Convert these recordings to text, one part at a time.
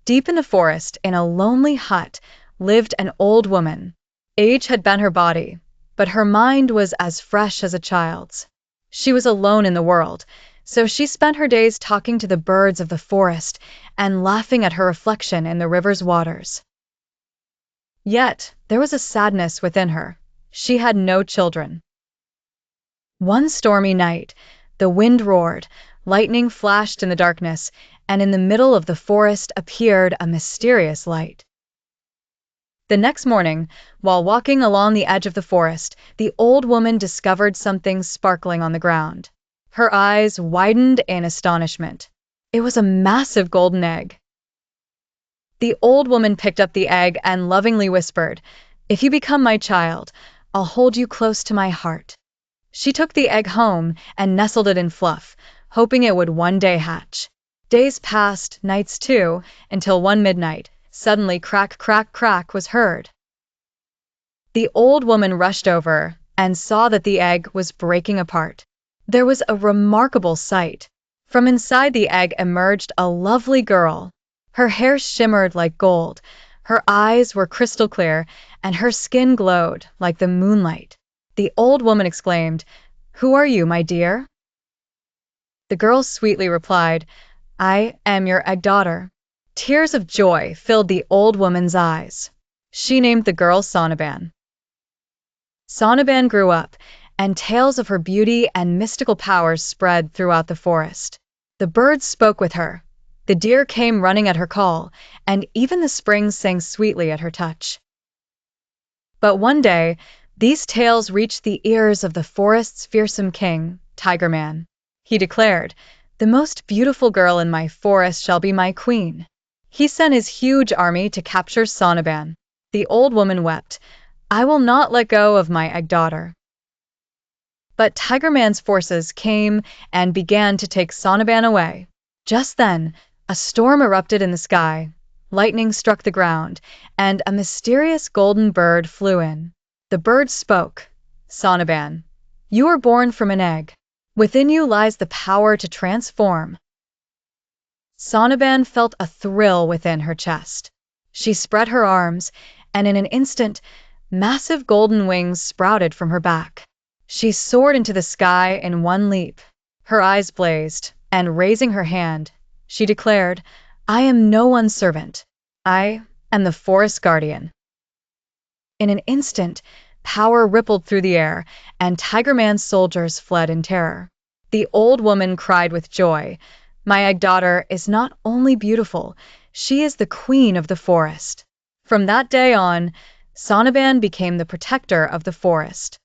Deep in the forest, in a lonely hut, lived an old woman. Age had bent her body, but her mind was as fresh as a child's. She was alone in the world, so she spent her days talking to the birds of the forest and laughing at her reflection in the river's waters. Yet, there was a sadness within her. She had no children. One stormy night, the wind roared, lightning flashed in the darkness, and in the middle of the forest appeared a mysterious light. The next morning, while walking along the edge of the forest, the old woman discovered something sparkling on the ground. Her eyes widened in astonishment. It was a massive golden egg. The old woman picked up the egg and lovingly whispered, "If you become my child, I'll hold you close to my heart." She took the egg home and nestled it in fluff, hoping it would one day hatch. Days passed, nights too, until one midnight, suddenly crack, crack, crack was heard. The old woman rushed over and saw that the egg was breaking apart. There was a remarkable sight. From inside the egg emerged a lovely girl. Her hair shimmered like gold, her eyes were crystal clear, and her skin glowed like the moonlight. The old woman exclaimed, "Who are you, my dear?" The girl sweetly replied, "I am your egg daughter." Tears of joy filled the old woman's eyes. She named the girl Sonaban. Sonaban grew up, and tales of her beauty and mystical powers spread throughout the forest. The birds spoke with her, the deer came running at her call, and even the springs sang sweetly at her touch. But one day, these tales reached the ears of the forest's fearsome king, Tiger Man. He declared, "The most beautiful girl in my forest shall be my queen." He sent his huge army to capture Sonaban. The old woman wept, "I will not let go of my egg daughter." But Tiger Man's forces came and began to take Sonaban away. Just then, a storm erupted in the sky, lightning struck the ground, and a mysterious golden bird flew in. The bird spoke, "Sonaban, you were born from an egg. Within you lies the power to transform." Sonaban felt a thrill within her chest. She spread her arms, and in an instant, massive golden wings sprouted from her back. She soared into the sky in one leap. Her eyes blazed, and raising her hand, she declared, "I am no one's servant. I am the forest guardian." In an instant, power rippled through the air, and Tiger Man's soldiers fled in terror. The old woman cried with joy, "My egg daughter is not only beautiful, she is the queen of the forest." From that day on, Sonaban became the protector of the forest.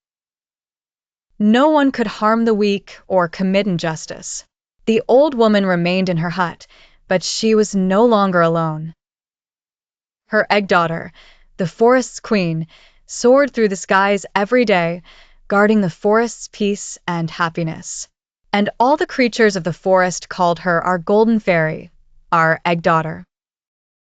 No one could harm the weak or commit injustice. The old woman remained in her hut, but she was no longer alone. Her egg daughter, the forest's queen, soared through the skies every day, guarding the forest's peace and happiness. And all the creatures of the forest called her our golden fairy, our egg daughter.